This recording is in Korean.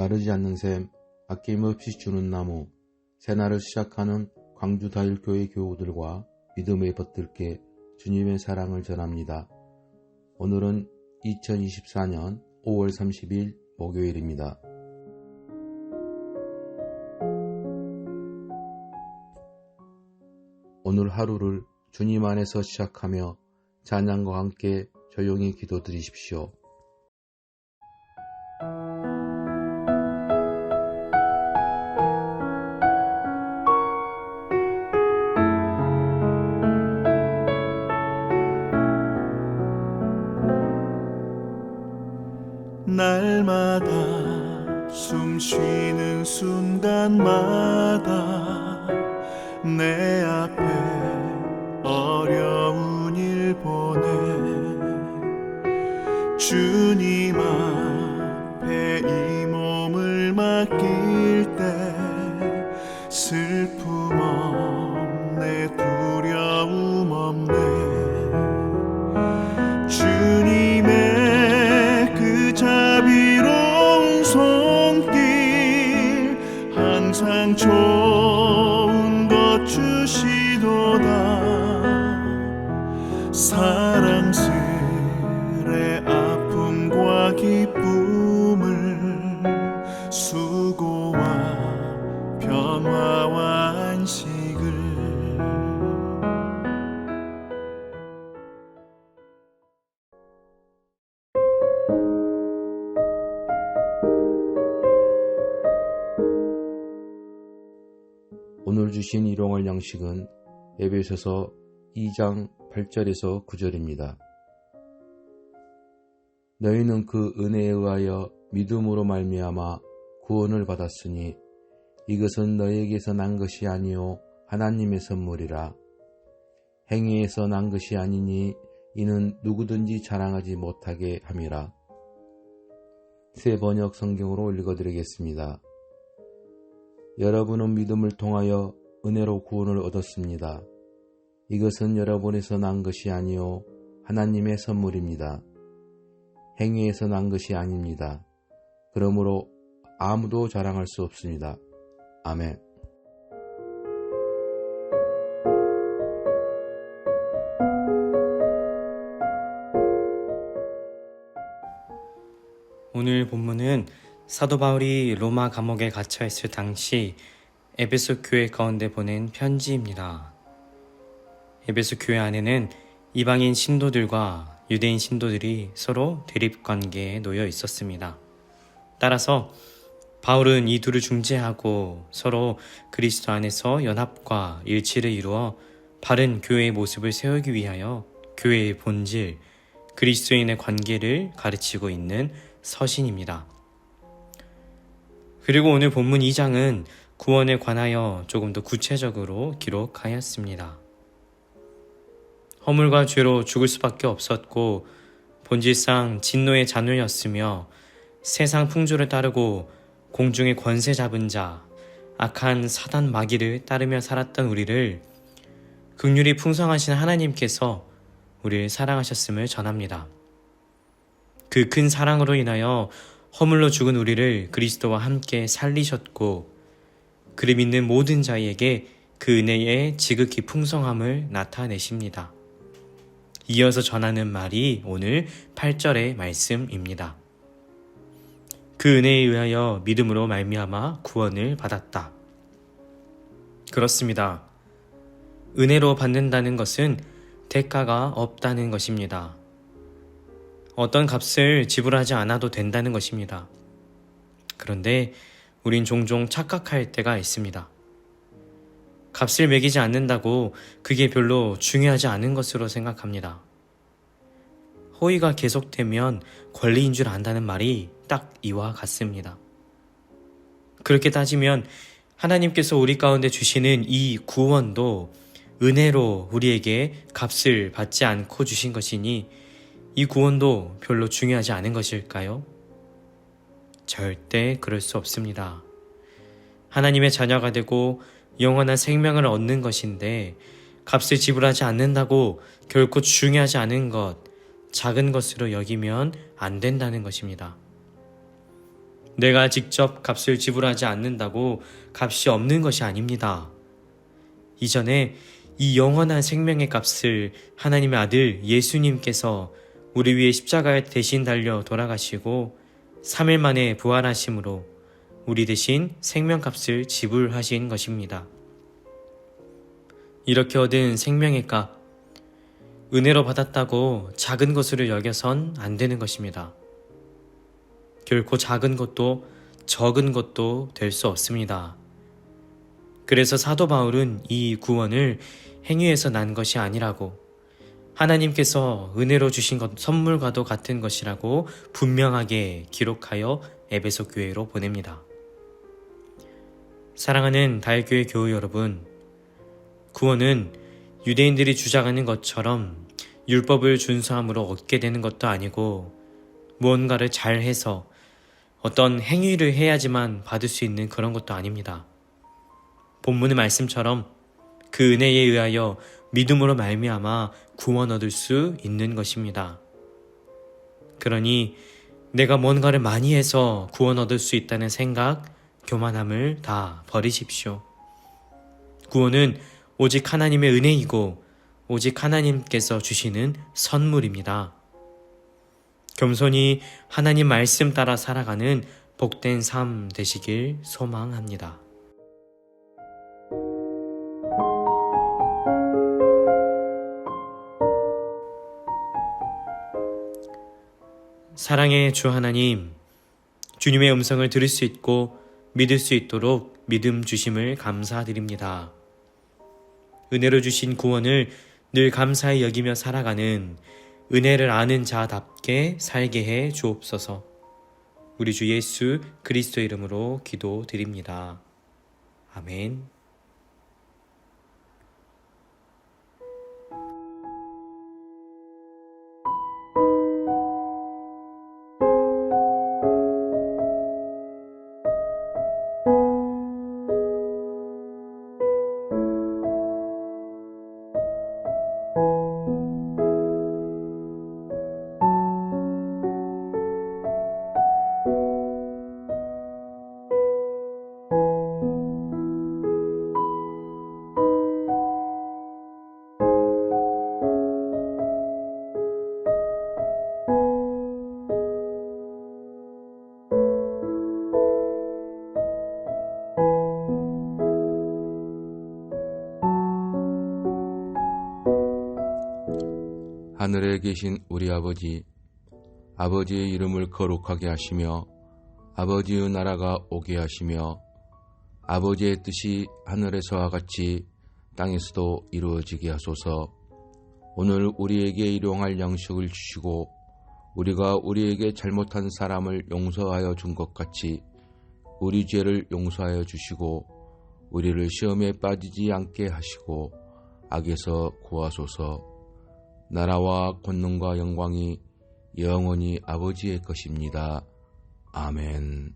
마르지 않는 샘, 아낌없이 주는 나무, 새날을 시작하는 광주다일교회 교우들과 믿음의 벗들께 주님의 사랑을 전합니다. 오늘은 2024년 5월 30일 목요일입니다. 오늘 하루를 주님 안에서 시작하며 찬양과 함께 조용히 기도드리십시오. 날마다 숨 쉬는 순간마다 내 앞에 어려운 일 보내 주님 앞에 이 몸을 맡길 때 슬픔 없네 두려움 없네 주님의 그 자비로운 손길 항상 좋은 것 주시도다 사랑스레 아픔과 기쁨을 수고와 평화와 안식을 오늘 주신 일용할 양식은 에베소서 2장 8절에서 9절입니다. 너희는 그 은혜에 의하여 믿음으로 말미암아 구원을 받았으니 이것은 너희에게서 난 것이 아니요 하나님의 선물이라. 행위에서 난 것이 아니니 이는 누구든지 자랑하지 못하게 함이라. 새 번역 성경으로 읽어드리겠습니다. 여러분은 믿음을 통하여 은혜로 구원을 얻었습니다. 이것은 여러분에서 난 것이 아니요 하나님의 선물입니다. 행위에서 난 것이 아닙니다. 그러므로 아무도 자랑할 수 없습니다. 아멘. 오늘 본문은 사도 바울이 로마 감옥에 갇혀 있을 당시 에베소 교회 가운데 보낸 편지입니다. 에베소 교회 안에는 이방인 신도들과 유대인 신도들이 서로 대립 관계에 놓여 있었습니다. 따라서 바울은 이 둘을 중재하고 서로 그리스도 안에서 연합과 일치를 이루어 바른 교회의 모습을 세우기 위하여 교회의 본질, 그리스도인의 관계를 가르치고 있는 서신입니다. 그리고 오늘 본문 2장은 구원에 관하여 조금 더 구체적으로 기록하였습니다. 허물과 죄로 죽을 수밖에 없었고 본질상 진노의 자녀였으며 세상 풍조를 따르고 공중의 권세 잡은 자, 악한 사단 마귀를 따르며 살았던 우리를 긍휼이 풍성하신 하나님께서 우리를 사랑하셨음을 전합니다. 그 큰 사랑으로 인하여 허물로 죽은 우리를 그리스도와 함께 살리셨고 그를 믿는 모든 자에게 그 은혜의 지극히 풍성함을 나타내십니다. 이어서 전하는 말이 오늘 8절의 말씀입니다. 그 은혜에 의하여 믿음으로 말미암아 구원을 받았다. 그렇습니다. 은혜로 받는다는 것은 대가가 없다는 것입니다. 어떤 값을 지불하지 않아도 된다는 것입니다. 그런데 우린 종종 착각할 때가 있습니다. 값을 매기지 않는다고 그게 별로 중요하지 않은 것으로 생각합니다. 호의가 계속되면 권리인 줄 안다는 말이 딱 이와 같습니다. 그렇게 따지면 하나님께서 우리 가운데 주시는 이 구원도 은혜로 우리에게 값을 받지 않고 주신 것이니 이 구원도 별로 중요하지 않은 것일까요? 절대 그럴 수 없습니다. 하나님의 자녀가 되고 영원한 생명을 얻는 것인데 값을 지불하지 않는다고 결코 중요하지 않은 것, 작은 것으로 여기면 안 된다는 것입니다. 내가 직접 값을 지불하지 않는다고 값이 없는 것이 아닙니다. 이전에 이 영원한 생명의 값을 하나님의 아들 예수님께서 우리 위해 십자가에 대신 달려 돌아가시고 3일 만에 부활하심으로 우리 대신 생명값을 지불하신 것입니다. 이렇게 얻은 생명의 값, 은혜로 받았다고 작은 것으로 여겨선 안 되는 것입니다. 결코 작은 것도 적은 것도 될 수 없습니다. 그래서 사도 바울은 이 구원을 행위에서 난 것이 아니라고, 하나님께서 은혜로 주신 것 선물과도 같은 것이라고 분명하게 기록하여 에베소 교회로 보냅니다. 사랑하는 달교회 교우 여러분, 구원은 유대인들이 주장하는 것처럼 율법을 준수함으로 얻게 되는 것도 아니고 무언가를 잘해서 어떤 행위를 해야지만 받을 수 있는 그런 것도 아닙니다. 본문의 말씀처럼 그 은혜에 의하여 믿음으로 말미암아 구원 얻을 수 있는 것입니다. 그러니 내가 뭔가를 많이 해서 구원 얻을 수 있다는 생각, 교만함을 다 버리십시오. 구원은 오직 하나님의 은혜이고 오직 하나님께서 주시는 선물입니다. 겸손히 하나님 말씀 따라 살아가는 복된 삶 되시길 소망합니다. 사랑의 주 하나님, 주님의 음성을 들을 수 있고 믿을 수 있도록 믿음 주심을 감사드립니다. 은혜로 주신 구원을 늘 감사히 여기며 살아가는 은혜를 아는 자답게 살게 해 주옵소서. 우리 주 예수 그리스도 이름으로 기도드립니다. 아멘. 하늘에 계신 우리 아버지, 아버지의 이름을 거룩하게 하시며 아버지의 나라가 오게 하시며 아버지의 뜻이 하늘에서와 같이 땅에서도 이루어지게 하소서. 오늘 우리에게 일용할 양식을 주시고 우리가 우리에게 잘못한 사람을 용서하여 준 것 같이 우리 죄를 용서하여 주시고 우리를 시험에 빠지지 않게 하시고 악에서 구하소서. 나라와 권능과 영광이 영원히 아버지의 것입니다. 아멘.